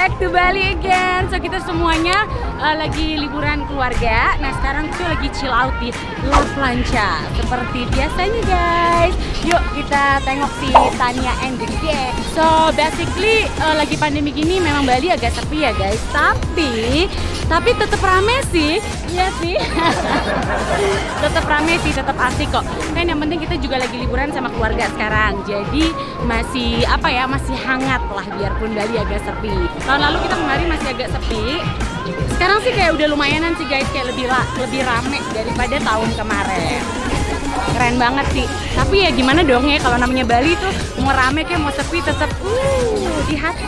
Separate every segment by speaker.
Speaker 1: back to Bali again. So kita semuanya lagi liburan keluarga. Nah sekarang tuh lagi chill out di La Plancha seperti biasanya guys. Yuk kita tengok si Tania and the gang. So basically lagi pandemi gini memang Bali agak sepi ya guys. Tapi tetap rame sih. Iya sih. Tetap rame sih, tetap asik kok. Kan yang penting kita juga lagi liburan sama keluarga sekarang. Jadi masih apa ya, masih hangat lah biarpun Bali agak sepi. Tahun lalu kita kemarin masih agak sepi. Sekarang sih kayak udah lumayanan sih guys, kayak lebih rame daripada tahun kemarin. Keren banget sih. Tapi ya gimana dong ya, kalau namanya Bali tuh mau rame kayak mau sepi tetap di hati.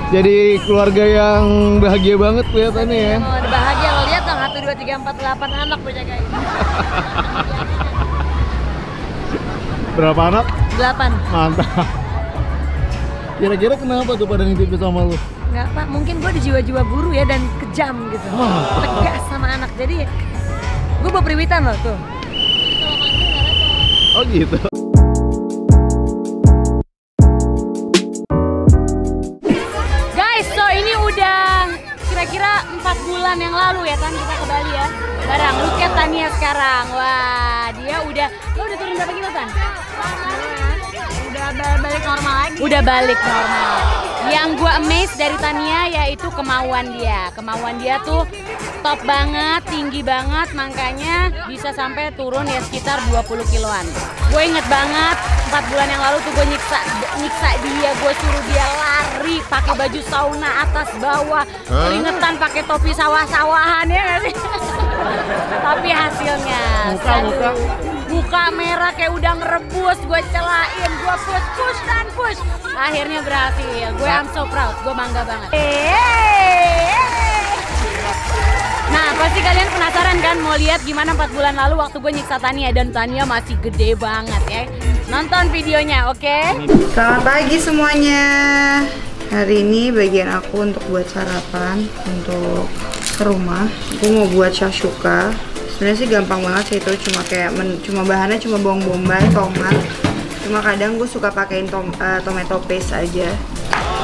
Speaker 2: Jadi keluarga yang bahagia banget kelihatannya ya.
Speaker 1: Oh, bahagia lo lihat dong, 1, 2, 3, 4, 8 anak gue jagain.
Speaker 2: Berapa anak?
Speaker 1: 8.
Speaker 2: Mantap. Kira-kira kenapa tuh pada nitip sama lu?
Speaker 1: Enggak pak, mungkin gue di jiwa-jiwa guru ya dan kejam gitu. Tegas sama anak, jadi gue bawa periwitan loh tuh.
Speaker 2: Oh gitu.
Speaker 1: Kira-kira 4 bulan yang lalu ya Tan kita ke Bali ya. Barang look at Tania sekarang. Wah, dia lo udah turun berapa kilo Tan? Udah balik normal lagi. Udah balik normal. Yang gua amazed dari Tania yaitu kemauan dia. Kemauan dia tuh top banget, tinggi banget, makanya bisa sampai turun ya sekitar 20 kiloan. Gue inget banget 4 bulan yang lalu tuh gue nyiksa dia, gue suruh dia lari pakai baju sauna atas bawah, keringetan pakai topi sawah-sawahan ya nggak sih? Tapi hasilnya muka merah kayak udah ngerebus, gue celain, gue push dan push, akhirnya berhasil. Gue I'm so proud, gue bangga banget. Nah pasti kalian penasaran kan mau lihat gimana 4 bulan lalu waktu gue nyiksa Tania, dan Tania masih gede banget ya. Nonton videonya, oke?
Speaker 3: Selamat pagi semuanya. Hari ini bagian aku untuk buat sarapan untuk ke rumah. Aku mau buat shakshuka. Sebenarnya sih gampang banget sih, itu cuma kayak bahannya cuma bawang bombay, tomat. Cuma kadang gue suka pakein tomato paste aja.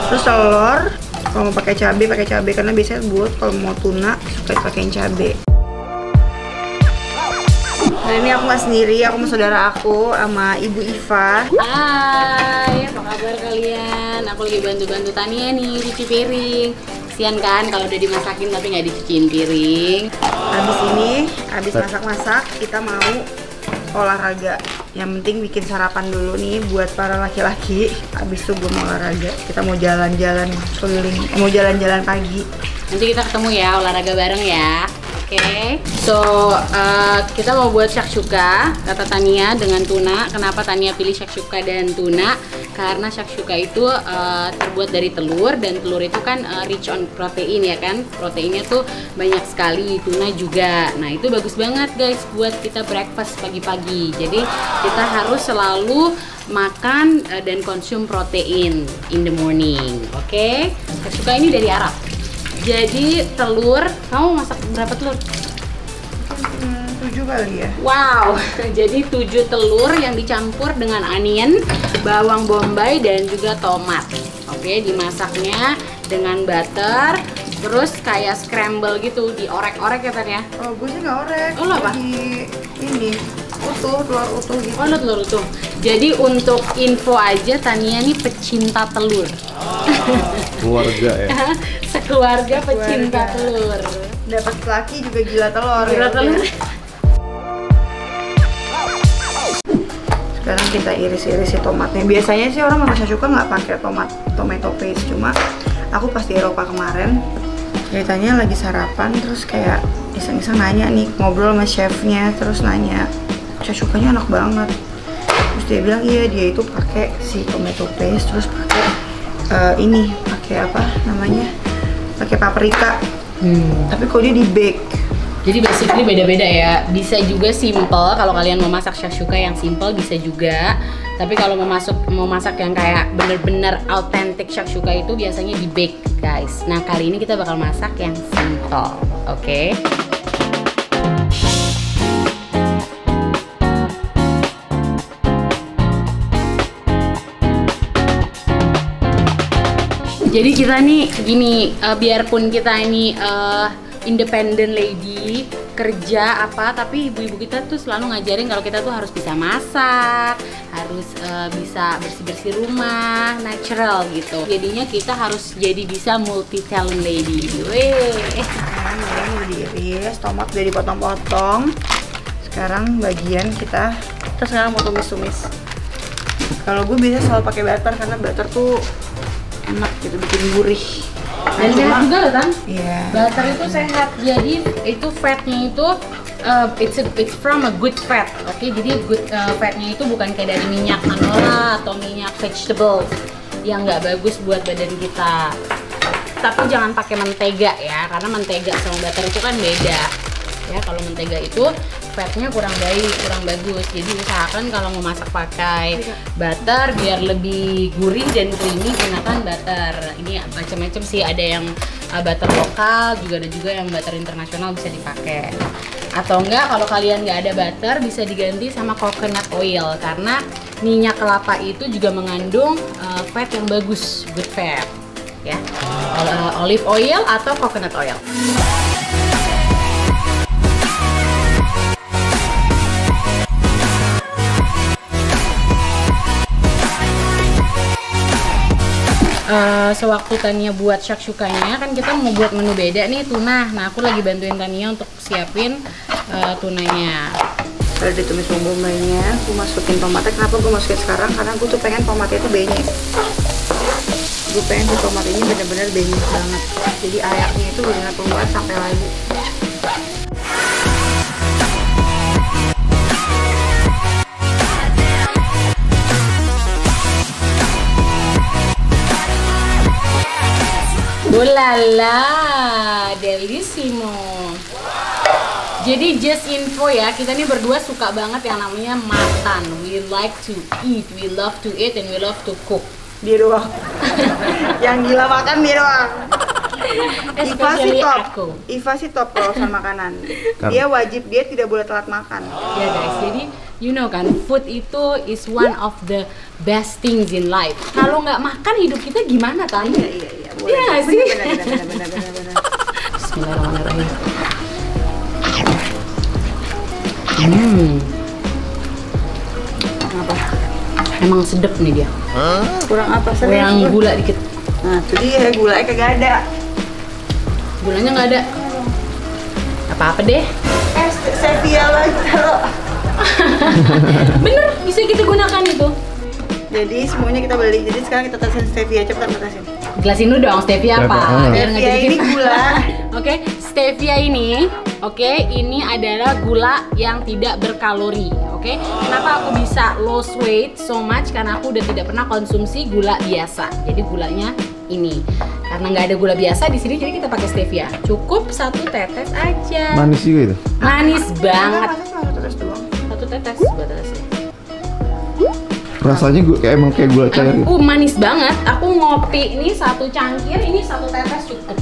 Speaker 3: Terus telur. Kalau mau pakai cabai karena biasanya buat kalau mau tuna suka pakein cabai. Nah ini aku nggak sendiri, aku sama saudara aku sama Ibu Iva.
Speaker 1: Hai, apa kabar kalian? Aku lagi bantu-bantu Tania nih cuci piring. Kasian kan kalau udah dimasakin tapi nggak dicuciin piring. Habis masak-masak kita mau olahraga. Yang penting bikin sarapan dulu nih buat para laki-laki. Habis itu gue mau olahraga. Kita mau jalan-jalan keliling, mau jalan-jalan pagi. Nanti kita ketemu ya, olahraga bareng ya. Oke. So kita mau buat shakshuka, kata Tania, dengan tuna. Kenapa Tania pilih shakshuka dan tuna? Karena shakshuka itu terbuat dari telur, dan telur itu kan rich on protein ya kan. Proteinnya tuh banyak sekali, tuna juga. Nah itu bagus banget guys buat kita breakfast pagi-pagi. Jadi kita harus selalu makan dan konsum protein in the morning. Oke? Shakshuka ini dari Arab. Jadi telur, kamu masak berapa telur?
Speaker 3: 7 kali ya.
Speaker 1: Wow, jadi 7 telur yang dicampur dengan onion, bawang bombay dan juga tomat. Oke, dimasaknya dengan butter, terus kayak scramble gitu, diorek-orek ya Tan ya?
Speaker 3: Oh, gue sih nggak orek.
Speaker 1: Oh, lo apa?
Speaker 3: Ini utuh, telur utuh gitu.
Speaker 1: Oh, telur utuh. Jadi untuk info aja, Tania nih pecinta telur.
Speaker 2: Keluarga ya.
Speaker 1: Sekeluarga pecinta telur.
Speaker 3: Dapat laki juga gila telur.
Speaker 1: Gila telur.
Speaker 3: Sekarang kita iris-iris tomatnya. Biasanya sih orang masak shakshuka nggak pakai tomato paste, cuma aku pas di Eropa kemarin ceritanya lagi sarapan, terus kayak iseng-iseng nanya nih, ngobrol sama chefnya, terus nanya shakshukanya enak banget. Terus dia bilang iya, dia itu pakai si tomato paste, terus pakai pakai apa namanya, pakai paprika. Tapi kok dia di bake
Speaker 1: Jadi basically beda-beda ya. Bisa juga simple kalau kalian mau masak shakshuka yang simple bisa juga. Tapi kalau mau masak yang kayak bener-bener authentic shakshuka itu biasanya di bake guys. Nah kali ini kita bakal masak yang simple, oke? Jadi kita nih gini, biarpun kita ini independent lady, kerja apa, tapi ibu-ibu kita tuh selalu ngajarin kalau kita tuh harus bisa masak, harus bisa bersih-bersih rumah, natural gitu. Jadinya kita harus jadi bisa multi talent lady. Weh.
Speaker 3: Ini udah diiris, tomat udah dipotong-potong. Sekarang bagian kita sekarang mau tumis-tumis. Kalau gue biasa selalu pakai butter karena butter tuh enak gitu, bikin gurih.
Speaker 1: Dan sehat juga loh Tan.
Speaker 3: Iya.
Speaker 1: Butter itu sehat, jadi itu fatnya itu it's from a good fat, oke? Jadi good fatnya itu bukan kayak dari minyak canola atau minyak vegetable yang nggak bagus buat badan kita. Tapi jangan pakai mentega ya, karena mentega sama butter itu kan beda. Ya kalau mentega itu fatnya kurang baik, kurang bagus. Jadi usahakan kalau mau masak pakai butter biar lebih gurih dan creamy, gunakan butter. Ini macam-macam sih, ada yang butter lokal, juga ada juga yang butter internasional bisa dipakai. Atau enggak kalau kalian nggak ada butter bisa diganti sama coconut oil karena minyak kelapa itu juga mengandung fat yang bagus, good fat. Ya, olive oil atau coconut oil. Sewaktu Tania buat shakshukanya kan kita mau buat menu beda nih, tuna. Nah aku lagi bantuin Tania untuk siapin tunanya.
Speaker 3: Udah ditumis bumbu-bumbunya, aku masukin tomatnya. Kenapa gue masukin sekarang? Karena gue tuh pengen tomatnya itu benyek. Gue pengen tuh tomat ini bener-bener benyek banget. Jadi airnya itu bener-bener keluar sampai lagi.
Speaker 1: Ulala, delissimo. Jadi just info ya, kita nih berdua suka banget yang namanya makan. We like to eat, we love to eat, and we love to cook.
Speaker 3: Dia doang. Yang gila makan dia doang. Iva sih top.
Speaker 1: Aku.
Speaker 3: Iva sih top kalau sama makanan. Dia wajib, dia tidak boleh telat makan.
Speaker 1: Ya guys, jadi you know kan, food itu is one of the best things in life. Kalau nggak makan hidup kita gimana Tan?
Speaker 3: Iya.
Speaker 1: Iya nggak sih?
Speaker 3: Bener.
Speaker 1: Bismillahirrahmanirrahim.
Speaker 3: Apa?
Speaker 1: Emang sedep nih dia.
Speaker 3: Kurang apa?
Speaker 1: Kurang gula dikit.
Speaker 3: Nah, itu dia gulanya kagak ada.
Speaker 1: Gulanya nggak ada. Apa-apa deh.
Speaker 3: Stevia lagi taruh.
Speaker 1: Bener, bisa kita gunakan itu.
Speaker 3: Jadi semuanya kita beli. Jadi sekarang kita tetesin stevia, cepetan tetesin.
Speaker 1: Jelasin dulu dong stevia apa. Biar nggak
Speaker 3: Stevia
Speaker 1: jadi
Speaker 3: ini gula.
Speaker 1: Oke, stevia ini, ini adalah gula yang tidak berkalori. Oke, kenapa aku bisa lose weight so much? Karena aku udah tidak pernah konsumsi gula biasa. Jadi gulanya ini. Karena nggak ada gula biasa di sini, jadi kita pakai stevia. Cukup 1 tetes aja.
Speaker 2: Manis juga itu?
Speaker 1: Manis banget.
Speaker 3: Satu tetes doang.
Speaker 1: 1 tetes buat tesnya.
Speaker 2: Rasanya emang kayak gula cair gitu?
Speaker 1: Manis banget. Aku ngopi ini 1 cangkir, ini 1 tetes cukup.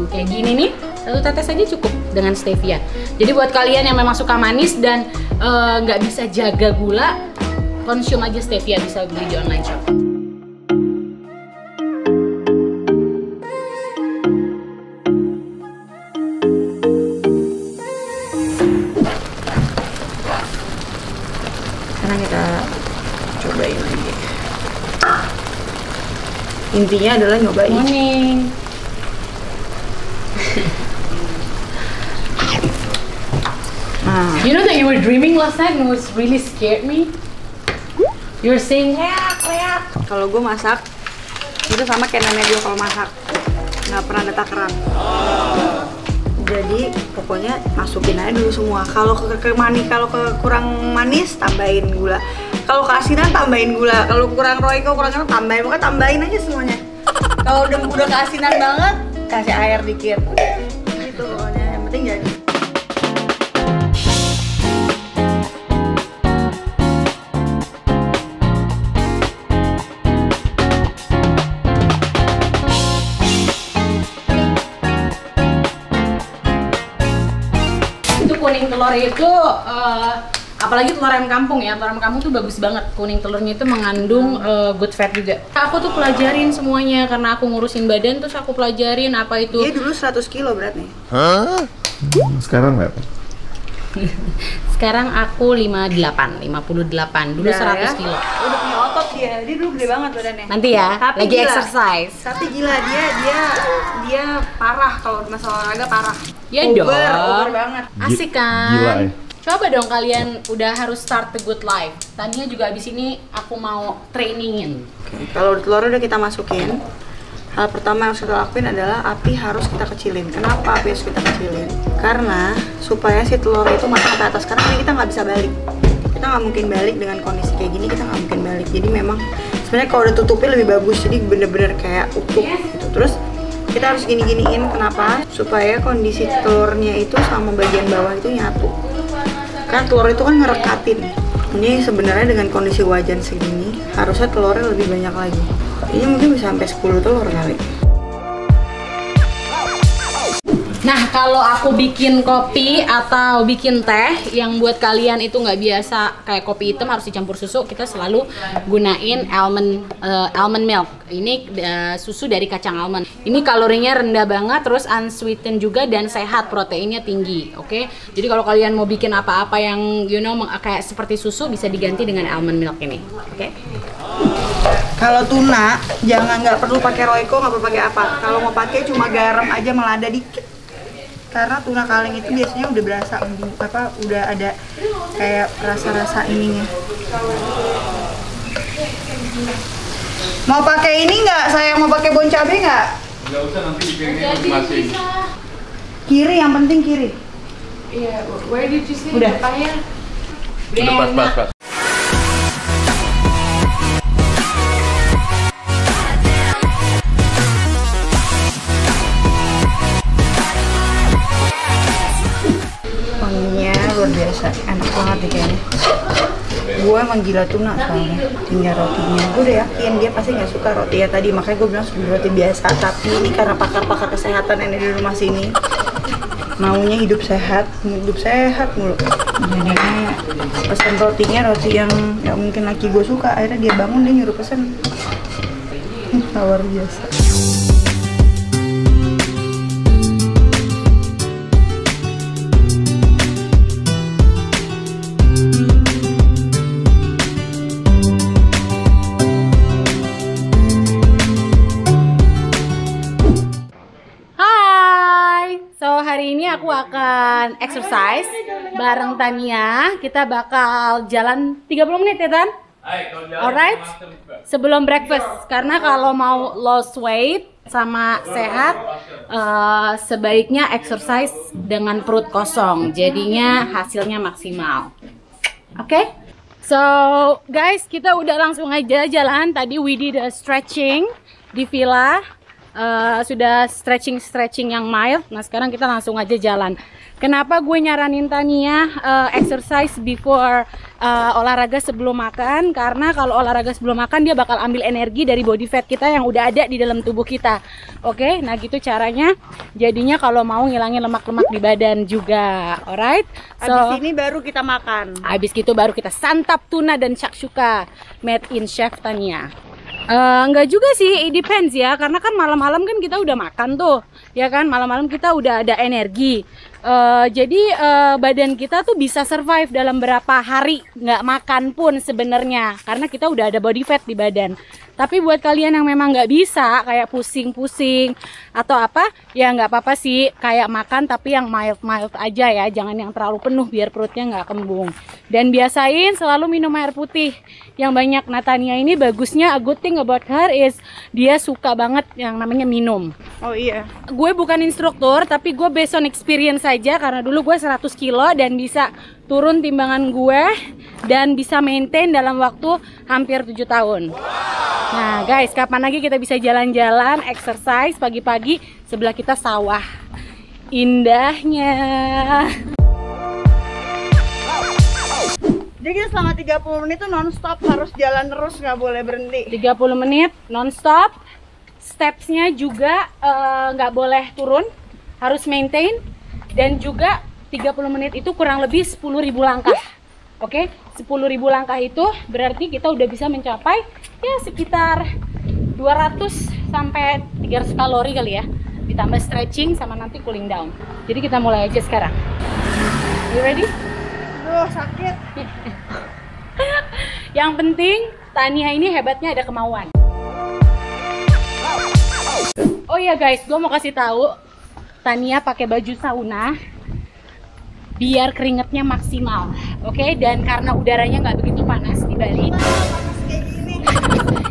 Speaker 1: Kayak gini nih, 1 tetes aja cukup dengan stevia. Jadi buat kalian yang memang suka manis dan nggak bisa jaga gula, konsum aja stevia, bisa beli di online shop.
Speaker 3: Sekarang kita cobain lagi. Intinya adalah nyobain.
Speaker 1: Morning. You know that you were dreaming last night and it was really scared me. You were saying leak.
Speaker 3: Kalau gue masak itu sama kayak nenek gue kalau masak, nggak pernah ada takaran. Jadi pokoknya masukin aja dulu semua. Kalau kalau kurang manis tambahin gula. Kalau keasinan tambahin gula. Kalau kurang roiko, kurang tambahin. Pokoknya tambahin aja semuanya. Kalau udah keasinan banget kasih air dikit. Gitu pokoknya. Yang penting jadi.
Speaker 1: telur itu apalagi telur ayam kampung ya, telur ayam kampung tuh bagus banget. Kuning telurnya itu mengandung good fat juga. Aku tuh pelajarin semuanya karena aku ngurusin badan, terus aku pelajarin apa itu.
Speaker 3: Dia dulu 100 kilo beratnya.
Speaker 2: Hah? Sekarang berapa?
Speaker 1: Sekarang aku 58. Dulu
Speaker 3: Udah
Speaker 1: 100
Speaker 3: ya?
Speaker 1: kilo.
Speaker 3: Udah punya otot dia dulu gede banget badannya.
Speaker 1: Nanti ya,
Speaker 3: Tapi
Speaker 1: lagi
Speaker 3: gila.
Speaker 1: exercise.
Speaker 3: Tapi gila dia parah kalau masalah olahraga parah.
Speaker 1: Ya
Speaker 3: over banget.
Speaker 1: Asik kan?
Speaker 2: Gila ya.
Speaker 1: Coba dong kalian udah harus start the good life. Tadinya juga abis ini aku mau trainingin.
Speaker 3: Oke, kalau telur udah kita masukin, hal pertama yang harus kita lakuin adalah api harus kita kecilin. Kenapa api harus kita kecilin? Karena supaya si telur itu matang ke atas. Karena ini kita nggak bisa balik. Kita nggak mungkin balik dengan kondisi kayak gini. Kita nggak mungkin balik. Jadi memang sebenarnya kalau udah tutupin lebih bagus. Jadi bener-bener kayak utuh gitu. Terus kita harus gini-giniin. Kenapa? Supaya kondisi telurnya itu sama bagian bawah itu nyatu. Karena telur itu kan ngerekatin. Ini sebenarnya dengan kondisi wajan segini harusnya telurnya lebih banyak lagi. Ini mungkin bisa sampai 10 telur kali.
Speaker 1: Nah, kalau aku bikin kopi atau bikin teh yang buat kalian itu nggak biasa kayak kopi hitam harus dicampur susu, kita selalu gunain almond milk. Ini susu dari kacang almond. Ini kalorinya rendah banget, terus unsweetened juga dan sehat, proteinnya tinggi. Oke, jadi kalau kalian mau bikin apa-apa yang kayak seperti susu bisa diganti dengan almond milk ini. Oke.
Speaker 3: Kalau tuna nggak perlu pakai Royco, nggak perlu pakai apa. Kalau mau pakai cuma garam aja melada dikit. Karena tuna kaleng itu biasanya udah berasa udah ada kayak rasa-rasa ininya. Mau pakai ini nggak? Saya mau pakai bon cabe nggak?
Speaker 2: Nggak usah, nanti dipiringnya masing-masing.
Speaker 3: Kiri, yang penting kiri.
Speaker 1: Iya, where did you see
Speaker 3: Udah.
Speaker 1: papaya?
Speaker 2: Udah pas.
Speaker 3: Wanginya luar biasa, enak banget nih kayaknya. Gue emang gila tuna soalnya. Tinggal rotinya, gue udah yakin dia pasti nggak suka roti ya tadi, makanya gue bilang sudah roti biasa. Tapi ini karena pakar-pakar kesehatan yang ada di rumah sini maunya hidup sehat mulu. Jadinya pesen rotinya roti yang mungkin laki gue suka. Akhirnya dia bangun dia nyuruh pesen. Luar biasa.
Speaker 1: Hari ini aku akan exercise bareng Tania. Kita bakal jalan 30 menit ya Tan? Alright? Sebelum breakfast. Karena kalau mau lost weight sama sehat, sebaiknya exercise dengan perut kosong. Jadinya hasilnya maksimal. Oke? So guys, kita udah langsung aja jalan. Tadi we did a stretching di villa. Sudah stretching yang mild. Nah sekarang kita langsung aja jalan. Kenapa gue nyaranin Tania exercise before olahraga sebelum makan? Karena kalau olahraga sebelum makan dia bakal ambil energi dari body fat kita yang udah ada di dalam tubuh kita. Oke, nah gitu caranya. Jadinya kalau mau ngilangin lemak-lemak di badan juga. Alright? So,
Speaker 3: Abis ini baru kita makan.
Speaker 1: Abis itu baru kita santap tuna dan shakshuka made in Chef Tania. Enggak juga sih, it depends ya, karena kan malam-malam kan kita udah makan tuh, ya kan, malam-malam kita udah ada energi. Jadi badan kita tuh bisa survive dalam berapa hari nggak makan pun sebenarnya, karena kita udah ada body fat di badan. Tapi buat kalian yang memang nggak bisa, kayak pusing-pusing atau apa, ya nggak apa-apa sih, kayak makan tapi yang mild aja ya, jangan yang terlalu penuh biar perutnya nggak kembung. Dan biasain selalu minum air putih yang banyak. Nah Tania ini bagusnya, a good thing about her is dia suka banget yang namanya minum.
Speaker 3: Oh iya.
Speaker 1: Gue bukan instruktur, tapi gue based on experience aja, karena dulu gue 100 kilo dan bisa turun timbangan gue dan bisa maintain dalam waktu hampir 7 tahun. Nah guys, kapan lagi kita bisa jalan-jalan, exercise pagi-pagi, sebelah kita sawah. Indahnya.
Speaker 3: Jadi kita selama 30 menit tuh non-stop harus jalan terus, nggak boleh berhenti.
Speaker 1: 30 menit non-stop. Stepsnya juga nggak boleh turun, harus maintain. Dan juga 30 menit itu kurang lebih 10.000 langkah. Oke, 10.000 langkah itu berarti kita udah bisa mencapai ya sekitar 200 sampai 300 kalori kali ya. Ditambah stretching sama nanti cooling down. Jadi kita mulai aja sekarang. You ready?
Speaker 3: Aduh, sakit.
Speaker 1: Yang penting Tania ini hebatnya ada kemauan. Oh iya guys, gue mau kasih tahu, Tania pakai baju sauna biar keringetnya maksimal, oke? Dan karena udaranya nggak begitu panas di Bali.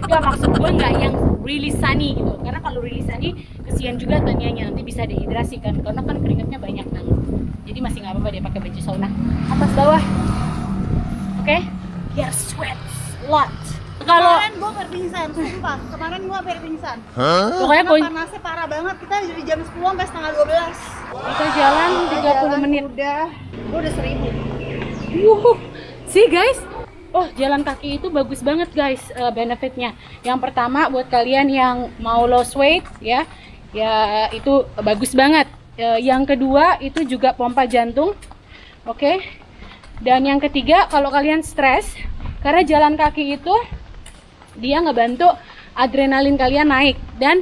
Speaker 1: Gak, maksud gue nggak yang really sunny gitu, karena kalau really sunny kesian juga Tanianya, nanti bisa dehidrasi kan, karena kan keringetnya banyak banget. Jadi masih nggak apa-apa dia pakai baju sauna atas bawah, oke? Biar sweat lot. Kalau
Speaker 3: Kemarin gue hampir pingsan, sumpah. Kemarin gue hampir pingsan.
Speaker 1: pokoknya
Speaker 3: Karena panasnya parah banget. Kita dari jam 10 sampai setengah 12.
Speaker 1: kita jalan 30 menit.
Speaker 3: Gue udah 1000.
Speaker 1: See guys, oh jalan kaki itu bagus banget guys, benefitnya. Yang pertama buat kalian yang mau lose weight ya itu bagus banget. Yang kedua itu juga pompa jantung, oke? Dan yang ketiga kalau kalian stres, karena jalan kaki itu dia ngebantu adrenalin kalian naik dan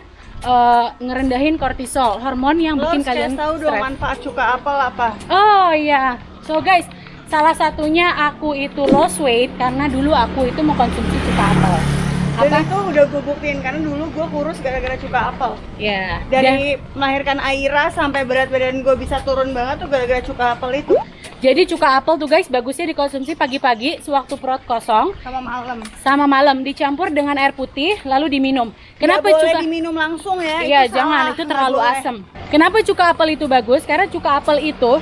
Speaker 1: ngerendahin kortisol, hormon yang bikin kalian
Speaker 3: tahu dong
Speaker 1: stres.
Speaker 3: manfaat cuka apel apa?
Speaker 1: Oh iya, so guys, salah satunya aku itu lost weight karena dulu aku itu mau konsumsi cuka apel.
Speaker 3: Dan itu udah gue buktiin karena dulu gue kurus gara-gara cuka apel.
Speaker 1: Ya.
Speaker 3: Dari melahirkan Aira sampai berat badan gue bisa turun banget tuh gara-gara cuka apel itu.
Speaker 1: Jadi cuka apel tuh guys bagusnya dikonsumsi pagi-pagi sewaktu perut kosong
Speaker 3: Sama malam.
Speaker 1: dicampur dengan air putih lalu diminum.
Speaker 3: Kenapa
Speaker 1: Kenapa
Speaker 3: boleh
Speaker 1: cuka?
Speaker 3: diminum langsung ya?
Speaker 1: Iya,
Speaker 3: Itu
Speaker 1: jangan,
Speaker 3: salah.
Speaker 1: itu terlalu
Speaker 3: Nggak boleh.
Speaker 1: asam. Kenapa cuka apel itu bagus? Karena cuka apel itu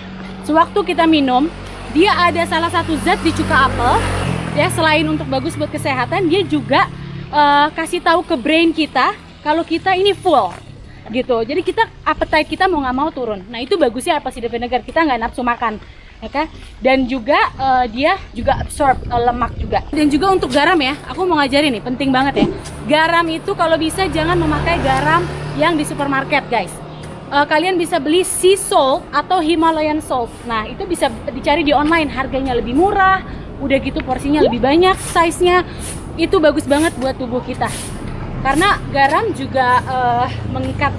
Speaker 1: sewaktu kita minum, dia ada salah satu zat di cuka apel ya, selain untuk bagus buat kesehatan, dia juga kasih tahu ke brain kita kalau kita ini full gitu. Jadi kita appetite kita mau nggak mau turun. Nah, itu bagusnya apple cider vinegar, kita nggak nafsu makan. Oke, dan juga dia juga absorb lemak juga. Dan juga untuk garam ya, aku mau ngajarin nih, penting banget ya. Garam itu kalau bisa jangan memakai garam yang di supermarket guys. Kalian bisa beli sea salt atau Himalayan salt. Nah, itu bisa dicari di online, harganya lebih murah. Udah gitu porsinya lebih banyak, size-nya itu bagus banget buat tubuh kita. Karena garam juga mengikat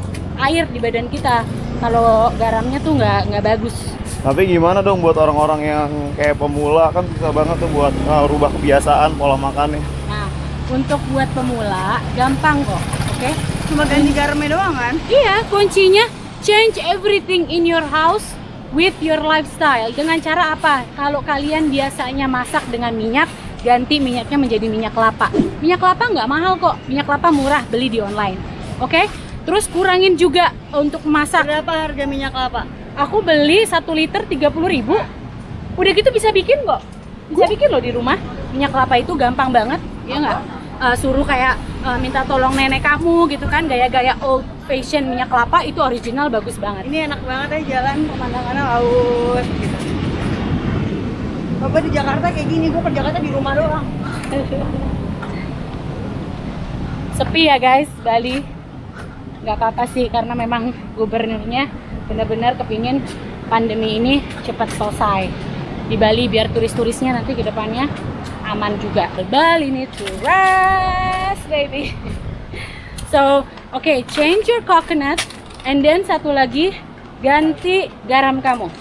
Speaker 1: air di badan kita. Kalau garamnya tuh nggak bagus.
Speaker 2: Tapi gimana dong buat orang-orang yang kayak pemula, kan susah banget tuh buat rubah kebiasaan pola makannya.
Speaker 1: Nah, untuk buat pemula gampang kok, oke?
Speaker 3: Cuma ganti garamnya doang kan?
Speaker 1: Iya, kuncinya change everything in your house with your lifestyle. Dengan cara apa? Kalau kalian biasanya masak dengan minyak, ganti minyaknya menjadi minyak kelapa. Minyak kelapa nggak mahal kok, minyak kelapa murah, beli di online, oke? Terus kurangin juga untuk masak.
Speaker 3: Berapa harga minyak kelapa?
Speaker 1: Aku beli 1 liter 30.000. Udah gitu bisa bikin kok. Bisa bikin loh di rumah. Minyak kelapa itu gampang banget, ya nggak? Suruh kayak minta tolong nenek kamu gitu kan, gaya-gaya old fashion minyak kelapa itu original bagus banget.
Speaker 3: Ini enak banget ya, jalan pemandangannya laut gitu. Coba di Jakarta kayak gini, gue ke Jakarta di rumah doang.
Speaker 1: Sepi ya guys, Bali. Nggak apa-apa sih, karena memang gubernurnya benar-benar kepingin pandemi ini cepat selesai di Bali, biar turis-turisnya nanti ke depannya aman juga. Bali need to rest baby. So okay, change your coconut and then satu lagi ganti garam kamu.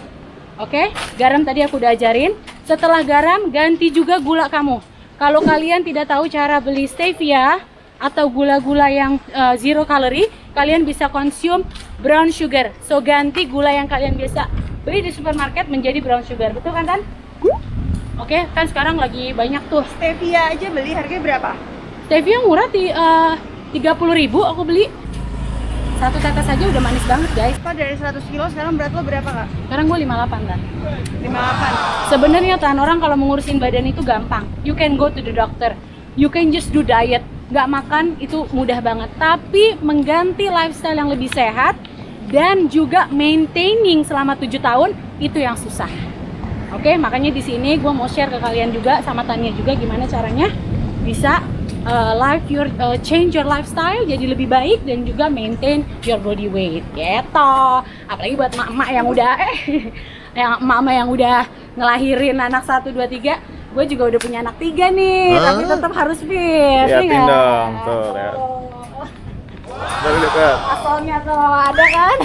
Speaker 1: Oke, garam tadi aku udah ajarin. Setelah garam ganti juga gula kamu. Kalau kalian tidak tahu cara beli stevia atau gula-gula yang zero calorie, kalian bisa konsum brown sugar. So ganti gula yang kalian biasa beli di supermarket menjadi brown sugar, betul kan Tan? Oke, kan sekarang lagi banyak tuh.
Speaker 3: Stevia aja beli harganya berapa?
Speaker 1: Stevia murah di 30.000 aku beli. Satu tetes aja udah manis banget guys.
Speaker 3: Pak, dari 100 kilo sekarang berat lo berapa kak?
Speaker 1: Sekarang gue 58 Tan.
Speaker 3: 58.
Speaker 1: Sebenarnya Tan, orang kalau mengurusin badan itu gampang. You can go to the doctor. You can just do diet. Nggak makan itu mudah banget. Tapi mengganti lifestyle yang lebih sehat dan juga maintaining selama 7 tahun itu yang susah. Oke, makanya di sini gue mau share ke kalian juga sama Tania juga gimana caranya bisa change your lifestyle jadi lebih baik dan juga maintain your body weight gitu. Apalagi buat emak-emak yang udah yang emak-emak yang udah ngelahirin anak 1, 2, 3. Gue juga udah punya anak 3 nih, tapi tetap harus fit.
Speaker 2: Liatin dong, tuh lihat. Dari dekat.
Speaker 1: Asalnya tuh ada kan?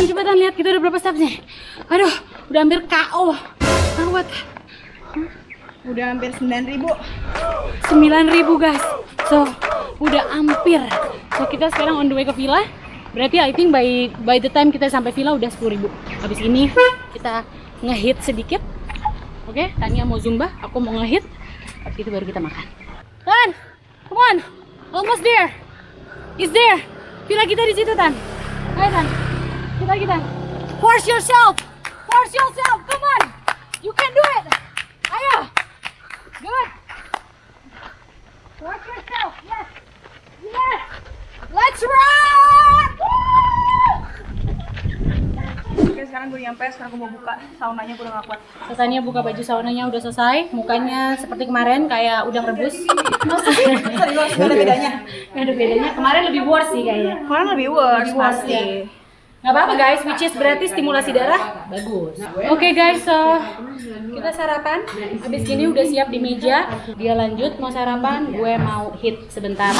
Speaker 1: Cepetan lihat kita udah berapa stepsnya. Aduh, udah hampir KO. Kuat.
Speaker 3: Udah hampir 9.000.
Speaker 1: 9.000 guys. So, udah hampir. So, kita sekarang on the way ke villa. Berarti I think by the time kita sampai villa udah 10.000. Habis ini kita ngehit sedikit. Oke, Tania mau zumba, aku mau ngehit. Habis itu baru kita makan. Tan, come on. Almost there. It's there. Villa kita di situ, Tan. Ayo, Tan. Kita. Force yourself. Force yourself. Come on. You can do it. Ayo. Good. Force yourself. Yes. Yes. Let's run.
Speaker 3: Oke, sekarang gue nyampe, sekarang gue mau buka. Saunanya gue udah gak kuat.
Speaker 1: Katanya buka baju saunanya udah selesai. Mukanya seperti kemarin kayak udang rebus.
Speaker 3: Serius, gak ada bedanya.
Speaker 1: Gak ada bedanya. Kemarin lebih worse sih kayaknya.
Speaker 3: Kemarin lebih worse pasti.
Speaker 1: Ya. Gak apa-apa guys, which is berarti stimulasi darah bagus. Oke guys, so kita sarapan. Habis gini udah siap di meja. Dia lanjut mau sarapan, gue mau hit sebentar.